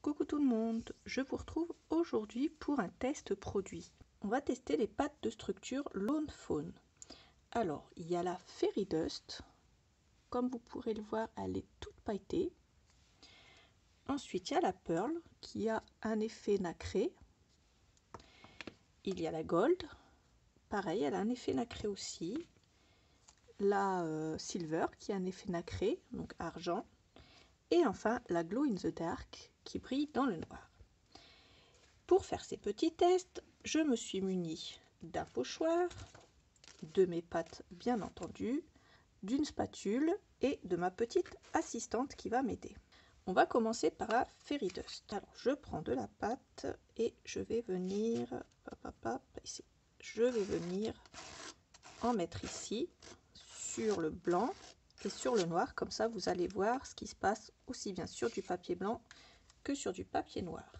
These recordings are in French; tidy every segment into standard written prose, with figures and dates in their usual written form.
Coucou tout le monde, je vous retrouve aujourd'hui pour un test produit. On va tester les pâtes de structure Lone Fawn. Alors, il y a la Fairy Dust. Comme vous pourrez le voir, elle est toute pailletée. Ensuite, il y a la Pearl qui a un effet nacré. Il y a la Gold. Pareil, elle a un effet nacré aussi. La Silver qui a un effet nacré, donc argent. Et enfin, la Glow in the Dark qui brille dans le noir. Pour faire ces petits tests, je me suis munie d'un pochoir, de mes pâtes bien entendu, d'une spatule et de ma petite assistante qui va m'aider. On va commencer par la Fairy Dust. Alors je prends de la pâte et je vais venir, ici. Je vais venir en mettre ici sur le blanc et sur le noir, comme ça vous allez voir ce qui se passe aussi bien sur du papier blanc que sur du papier noir.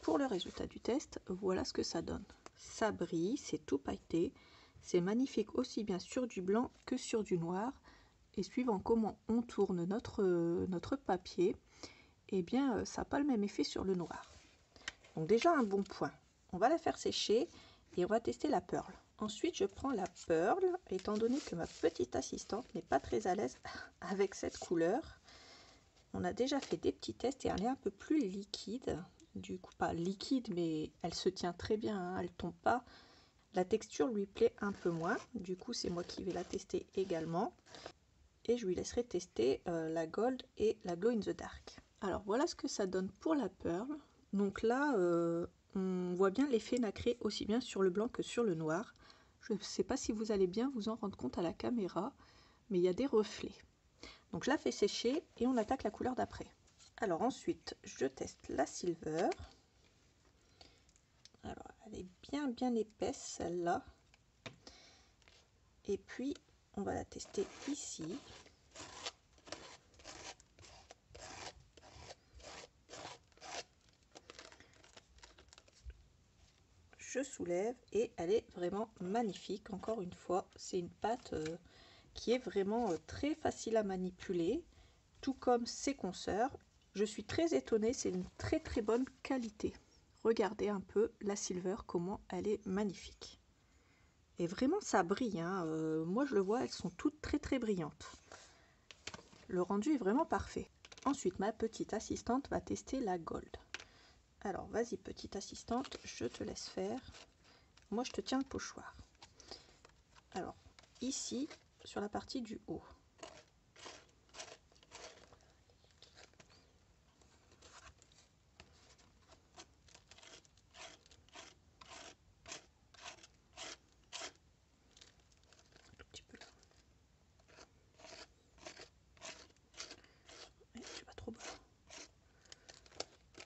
Pour le résultat du test, voilà ce que ça donne. Ça brille, c'est tout pailleté, c'est magnifique aussi bien sur du blanc que sur du noir. Et suivant comment on tourne notre papier, eh bien ça n'a pas le même effet sur le noir. Donc déjà un bon point. On va la faire sécher et on va tester la Pearl. Ensuite je prends la Pearl, étant donné que ma petite assistante n'est pas très à l'aise avec cette couleur. On a déjà fait des petits tests et elle est un peu plus liquide. Du coup, pas liquide, mais elle se tient très bien, hein, elle tombe pas. La texture lui plaît un peu moins. Du coup, c'est moi qui vais la tester également. Et je lui laisserai tester la Gold et la Glow in the Dark. Alors, voilà ce que ça donne pour la Pearl. Donc là, on voit bien l'effet nacré aussi bien sur le blanc que sur le noir. Je ne sais pas si vous allez bien vous en rendre compte à la caméra, mais il y a des reflets. Donc je la fais sécher et on attaque la couleur d'après. Alors ensuite, je teste la Silver. Alors elle est bien épaisse celle-là. Et puis on va la tester ici. Je soulève et elle est vraiment magnifique. Encore une fois, c'est une pâte qui est vraiment très facile à manipuler, tout comme ses consoeurs. Je suis très étonnée, c'est une très bonne qualité. Regardez un peu la Silver, comment elle est magnifique. Et vraiment ça brille, hein. Moi je le vois, elles sont toutes très brillantes. Le rendu est vraiment parfait. Ensuite ma petite assistante va tester la Gold. Alors vas-y petite assistante, je te laisse faire. Moi je te tiens le pochoir. Alors ici sur la partie du haut.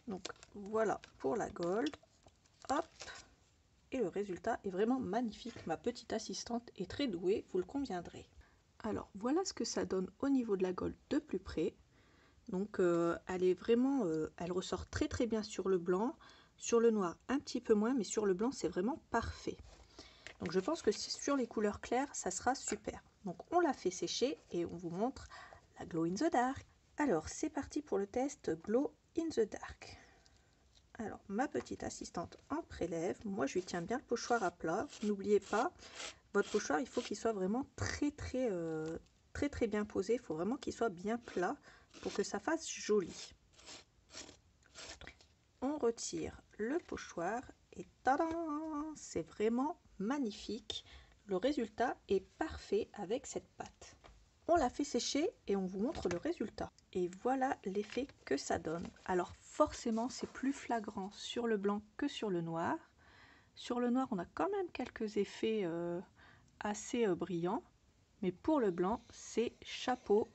Donc voilà pour la Gold. Hop. Et le résultat est vraiment magnifique. Ma petite assistante est très douée, vous le conviendrez. Alors voilà ce que ça donne au niveau de la Gold de plus près. Donc elle est vraiment, elle ressort très bien sur le blanc, sur le noir un petit peu moins, mais sur le blanc c'est vraiment parfait. Donc je pense que sur les couleurs claires ça sera super. Donc on la fait sécher et on vous montre la Glow in the Dark. Alors c'est parti pour le test Glow in the Dark. Alors ma petite assistante en prélève, moi je lui tiens bien le pochoir à plat. N'oubliez pas, votre pochoir il faut qu'il soit vraiment très bien posé, il faut vraiment qu'il soit bien plat pour que ça fasse joli. On retire le pochoir et tadam, c'est vraiment magnifique. Le résultat est parfait avec cette pâte. On la fait sécher et on vous montre le résultat. Et voilà l'effet que ça donne. Alors forcément c'est plus flagrant sur le blanc que sur le noir. Sur le noir on a quand même quelques effets assez brillants. Mais pour le blanc c'est chapeau.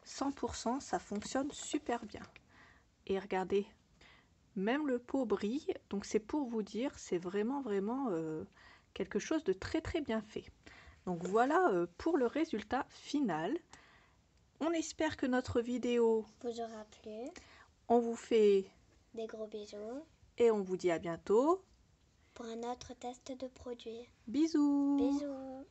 100%, ça fonctionne super bien. Et regardez, même le pot brille. Donc c'est pour vous dire, c'est vraiment quelque chose de très bien fait. Donc voilà pour le résultat final. On espère que notre vidéo vous aura plu. On vous fait des gros bisous. Et on vous dit à bientôt Pour un autre test de produit. Bisous. Bisous.